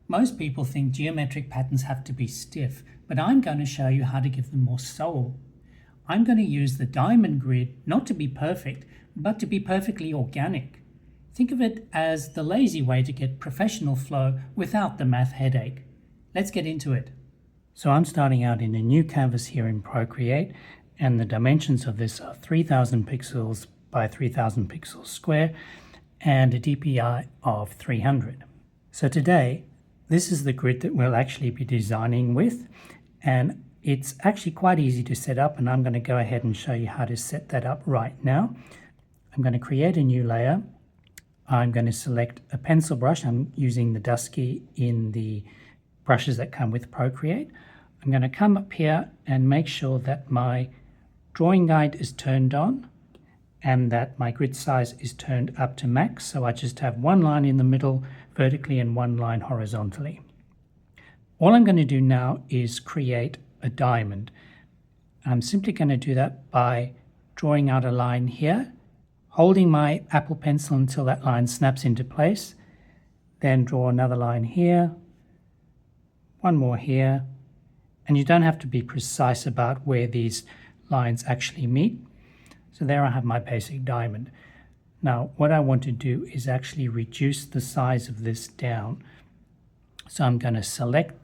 Most people think geometric patterns have to be stiff, but I'm going to show you how to give them more soul. I'm going to use the diamond grid not to be perfect, but to be perfectly organic. Think of it as the lazy way to get professional flow without the math headache. Let's get into it. So I'm starting out in a new canvas here in Procreate, and the dimensions of this are 3000 pixels by 3000 pixels square and a DPI of 300. So today, this is the grid that we'll actually be designing with, and it's actually quite easy to set up, and I'm going to go ahead and show you how to set that up right now. I'm going to create a new layer. I'm going to select a pencil brush. I'm using the Dusky in the brushes that come with Procreate. I'm going to come up here and make sure that my drawing guide is turned on and that my grid size is turned up to max. So I just have one line in the middle vertically and one line horizontally. All I'm going to do now is create a diamond. I'm simply going to do that by drawing out a line here, holding my Apple Pencil until that line snaps into place, then draw another line here, one more here, and you don't have to be precise about where these lines actually meet. So there I have my basic diamond. Now what I want to do is actually reduce the size of this down. So I'm going to select,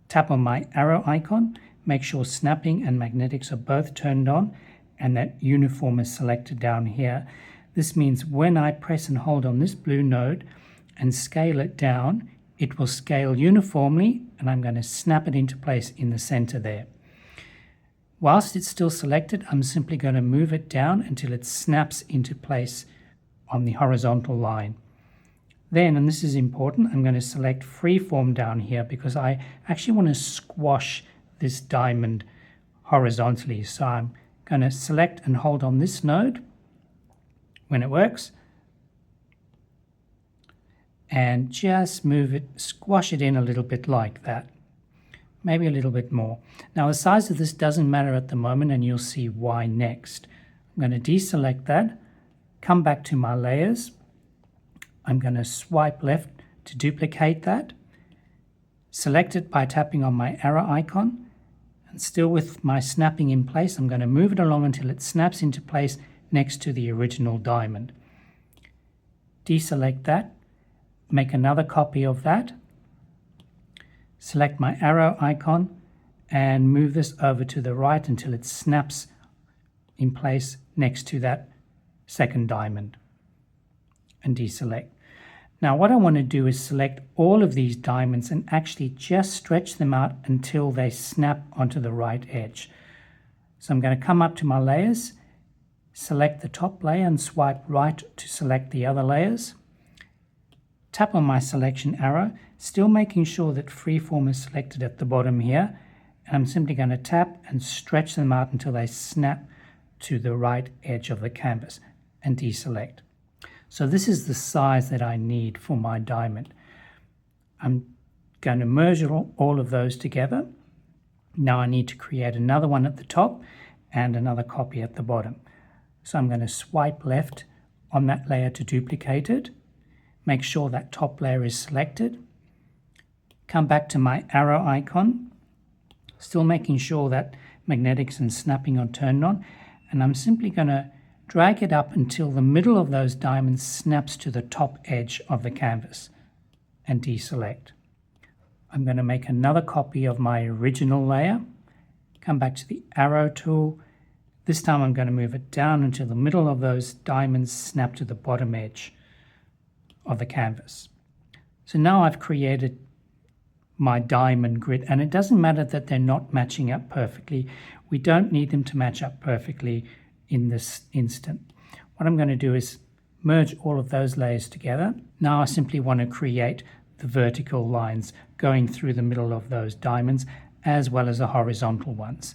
tap on my arrow icon, make sure snapping and magnetics are both turned on and that uniform is selected down here. This means when I press and hold on this blue node and scale it down, it will scale uniformly, and I'm going to snap it into place in the center there. Whilst it's still selected, I'm simply going to move it down until it snaps into place on the horizontal line. Then, and this is important, I'm going to select Freeform down here because I actually want to squash this diamond horizontally. So I'm going to select and hold on this node when it works, and just move it, squash it in a little bit like that. Maybe a little bit more. Now the size of this doesn't matter at the moment, and you'll see why next. I'm going to deselect that, come back to my layers. I'm going to swipe left to duplicate that, select it by tapping on my arrow icon, and still with my snapping in place, I'm going to move it along until it snaps into place next to the original diamond. Deselect that, make another copy of that, select my arrow icon and move this over to the right until it snaps in place next to that second diamond, and deselect. Now what I want to do is select all of these diamonds and actually just stretch them out until they snap onto the right edge. So I'm going to come up to my layers, select the top layer and swipe right to select the other layers. Tap on my selection arrow, still making sure that Freeform is selected at the bottom here, and I'm simply going to tap and stretch them out until they snap to the right edge of the canvas, and deselect. So this is the size that I need for my diamond. I'm going to merge all of those together. Now I need to create another one at the top and another copy at the bottom. So I'm going to swipe left on that layer to duplicate it. Make sure that top layer is selected. Come back to my arrow icon, still making sure that magnetics and snapping are turned on, and I'm simply going to drag it up until the middle of those diamonds snaps to the top edge of the canvas, and deselect. I'm going to make another copy of my original layer, come back to the arrow tool. This time I'm going to move it down until the middle of those diamonds snap to the bottom edge of the canvas. So now I've created my diamond grid, and it doesn't matter that they're not matching up perfectly. We don't need them to match up perfectly in this instant. What I'm going to do is merge all of those layers together. Now I simply want to create the vertical lines going through the middle of those diamonds as well as the horizontal ones.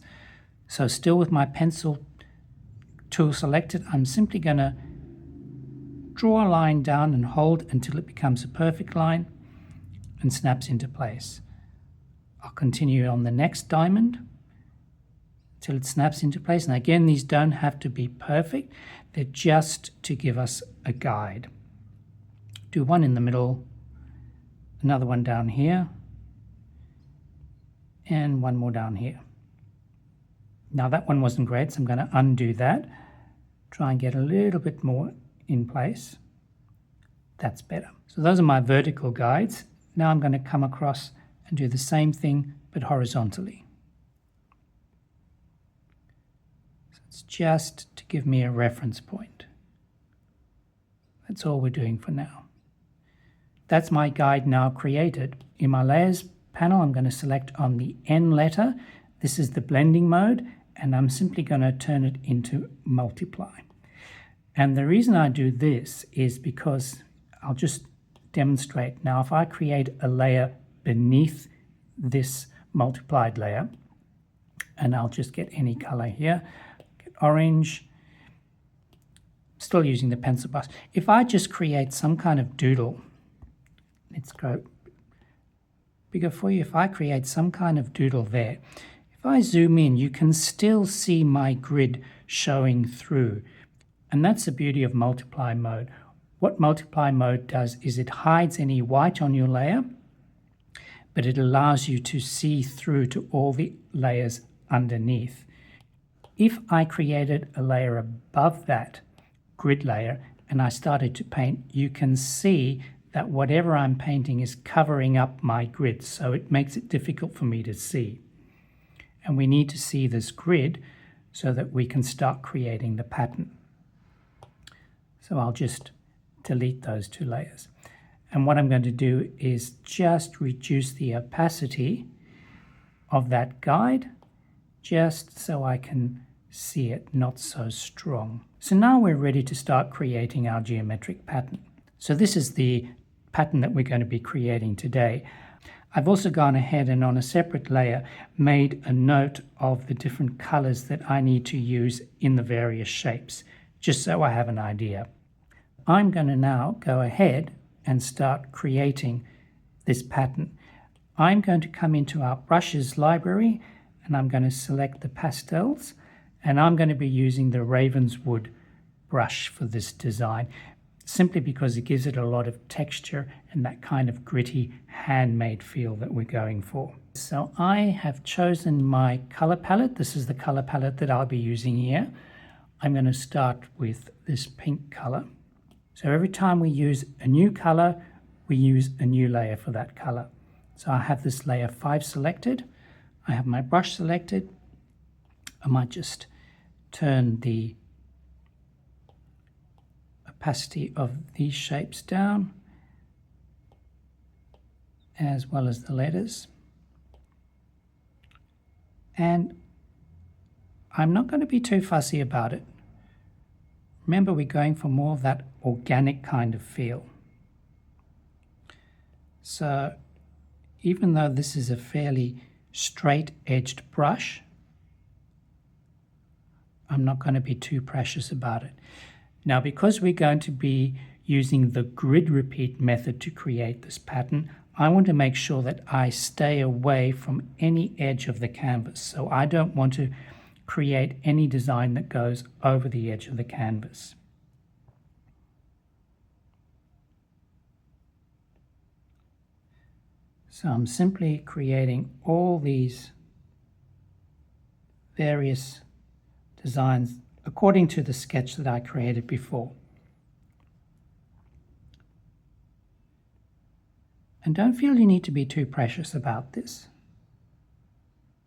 So still with my pencil tool selected, I'm simply going to draw a line down and hold until it becomes a perfect line and snaps into place. I'll continue on the next diamond till it snaps into place. And again, these don't have to be perfect. They're just to give us a guide. Do one in the middle another one down here, and one more down here. Now that one wasn't great, so I'm going to undo that, try and get a little bit more in place. That's better. So those are my vertical guides. Now I'm going to come across and do the same thing but horizontally. So it's just to give me a reference point. That's all we're doing for now. That's my guide now created. In my layers panel, I'm going to select on the N letter. This is the blending mode, and I'm simply going to turn it into multiply. And the reason I do this is because I'll just demonstrate. Now, if I create a layer beneath this multiplied layer, and I'll just get any color here, get orange, still using the pencil brush. If I just create some kind of doodle, let's go bigger for you. If I create some kind of doodle there, if I zoom in, you can still see my grid showing through. And that's the beauty of multiply mode. What multiply mode does is it hides any white on your layer, but it allows you to see through to all the layers underneath. If I created a layer above that grid layer and I started to paint, you can see that whatever I'm painting is covering up my grid, so it makes it difficult for me to see. And we need to see this grid so that we can start creating the pattern. So I'll just delete those two layers. And what I'm going to do is just reduce the opacity of that guide, just so I can see it not so strong. So now we're ready to start creating our geometric pattern. So this is the pattern that we're going to be creating today. I've also gone ahead and on a separate layer made a note of the different colors that I need to use in the various shapes, just so I have an idea. I'm going to now go ahead and start creating this pattern. I'm going to come into our brushes library and I'm going to select the pastels, and I'm going to be using the Ravenswood brush for this design, simply because it gives it a lot of texture and that kind of gritty handmade feel that we're going for. So I have chosen my color palette. This is the color palette that I'll be using here. I'm going to start with this pink color. So every time we use a new color, we use a new layer for that color. So I have this layer 5 selected. I have my brush selected. I might just turn the opacity of these shapes down, as well as the letters. And I'm not going to be too fussy about it. Remember, we're going for more of that organic kind of feel. So even though this is a fairly straight-edged brush, I'm not going to be too precious about it. Now, because we're going to be using the grid repeat method to create this pattern, I want to make sure that I stay away from any edge of the canvas. So I don't want to create any design that goes over the edge of the canvas. So I'm simply creating all these various designs according to the sketch that I created before. And don't feel you need to be too precious about this.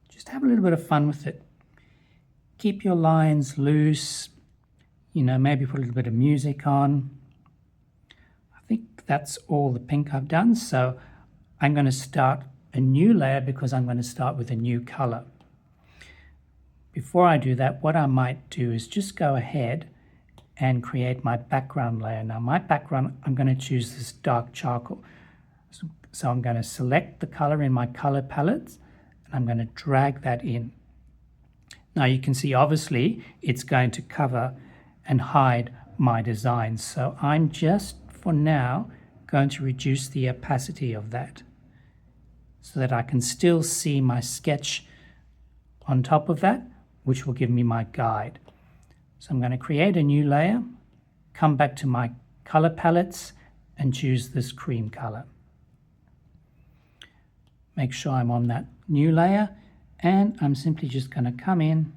Just have a little bit of fun with it. Keep your lines loose, maybe put a little bit of music on. I think that's all the pink I've done, so I'm going to start a new layer because I'm going to start with a new color. Before I do that, what I might do is just go ahead and create my background layer. Now my background, I'm going to choose this dark charcoal. So I'm going to select the color in my color palettes and I'm going to drag that in. Now you can see obviously it's going to cover and hide my design. So I'm just for now going to reduce the opacity of that so that I can still see my sketch on top of that, which will give me my guide. So I'm going to create a new layer, come back to my color palettes and choose this cream color. Make sure I'm on that new layer, and I'm simply just going to come in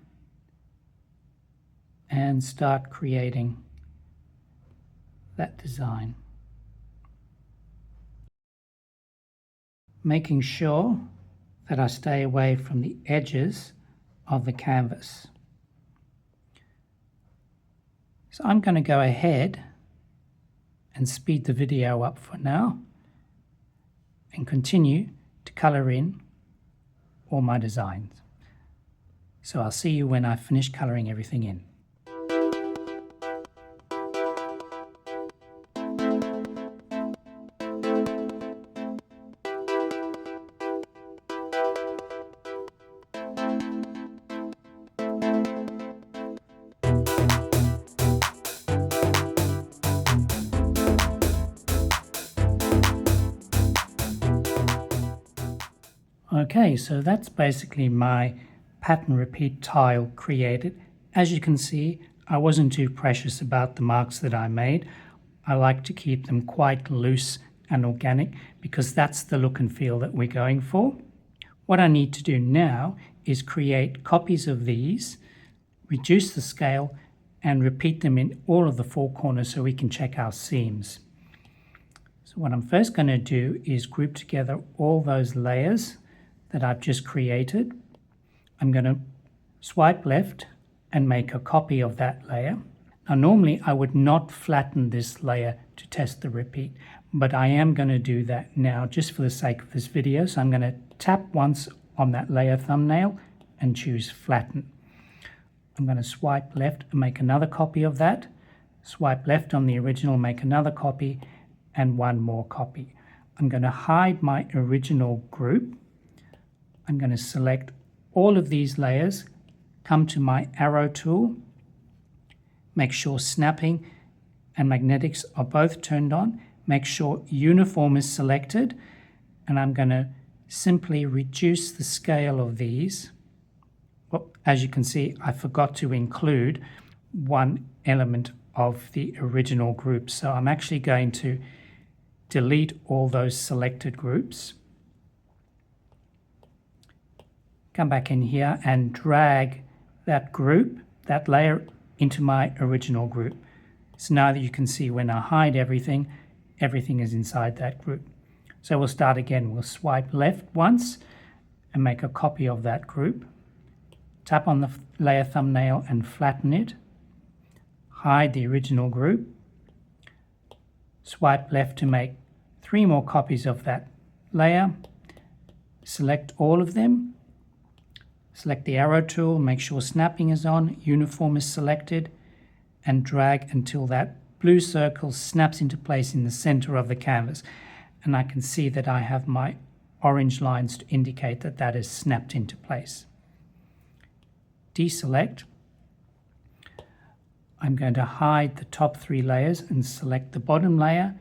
and start creating that design. Making sure that I stay away from the edges of the canvas. So I'm going to go ahead and speed the video up for now and continue to color in all my designs. So I'll see you when I finish coloring everything in. Okay, so that's basically my pattern repeat tile created. As you can see, I wasn't too precious about the marks that I made. I like to keep them quite loose and organic because that's the look and feel that we're going for. What I need to do now is create copies of these, reduce the scale, and repeat them in all of the four corners so we can check our seams. So what I'm first going to do is group together all those layers that I've just created. I'm going to swipe left and make a copy of that layer. Now normally I would not flatten this layer to test the repeat, but I am going to do that now just for the sake of this video. So I'm going to tap once on that layer thumbnail and choose flatten. I'm going to swipe left and make another copy of that. Swipe left on the original, make another copy, and one more copy. I'm going to hide my original group. I'm going to select all of these layers, come to my arrow tool, make sure snapping and magnetics are both turned on, make sure uniform is selected, and I'm going to simply reduce the scale of these. Well, as you can see, I forgot to include one element of the original group, so I'm actually going to delete all those selected groups. Come back in here and drag that group, that layer, into my original group. So now that you can see when I hide everything, everything is inside that group. So we'll start again. We'll swipe left once and make a copy of that group. Tap on the layer thumbnail and flatten it. Hide the original group. Swipe left to make 3 more copies of that layer. Select all of them. Select the arrow tool, make sure snapping is on, uniform is selected, and drag until that blue circle snaps into place in the center of the canvas. And I can see that I have my orange lines to indicate that that is snapped into place. Deselect. I'm going to hide the top 3 layers and select the bottom layer.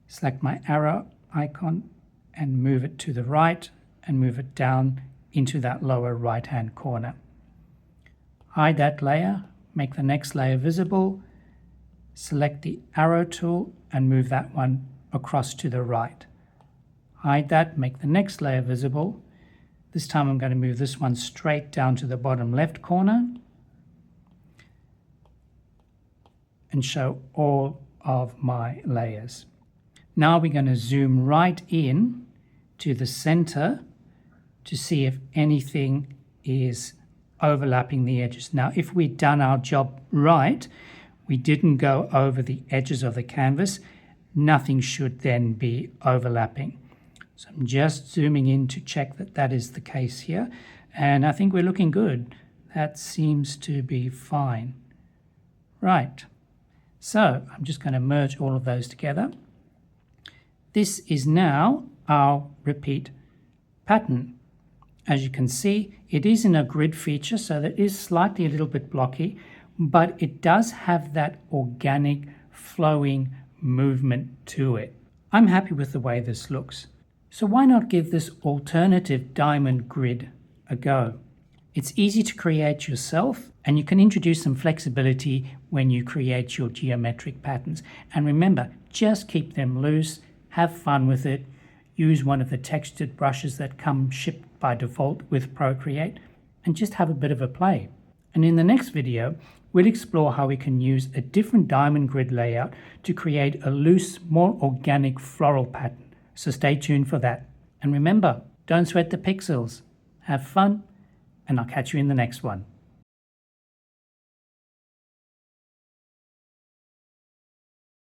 Select my arrow icon and move it to the right and move it down into that lower right hand corner. Hide that layer, make the next layer visible, select the arrow tool and move that one across to the right. Hide that, make the next layer visible. This time I'm going to move this one straight down to the bottom left corner and show all of my layers. Now we're going to zoom right in to the center to see if anything is overlapping the edges. Now, if we'd done our job right, we didn't go over the edges of the canvas, nothing should then be overlapping. So I'm just zooming in to check that that is the case here, and I think we're looking good. That seems to be fine. Right, so I'm just going to merge all of those together. This is now our repeat pattern. As you can see, it is in a grid feature, so that is slightly a little bit blocky, but it does have that organic flowing movement to it. I'm happy with the way this looks. So why not give this alternative diamond grid a go? It's easy to create yourself, and you can introduce some flexibility when you create your geometric patterns. And remember, just keep them loose, have fun with it. use one of the textured brushes that come shipped by default with Procreate, and just have a bit of a play. And in the next video, we'll explore how we can use a different diamond grid layout to create a loose, more organic floral pattern. So stay tuned for that. And remember, don't sweat the pixels. Have fun, and I'll catch you in the next one.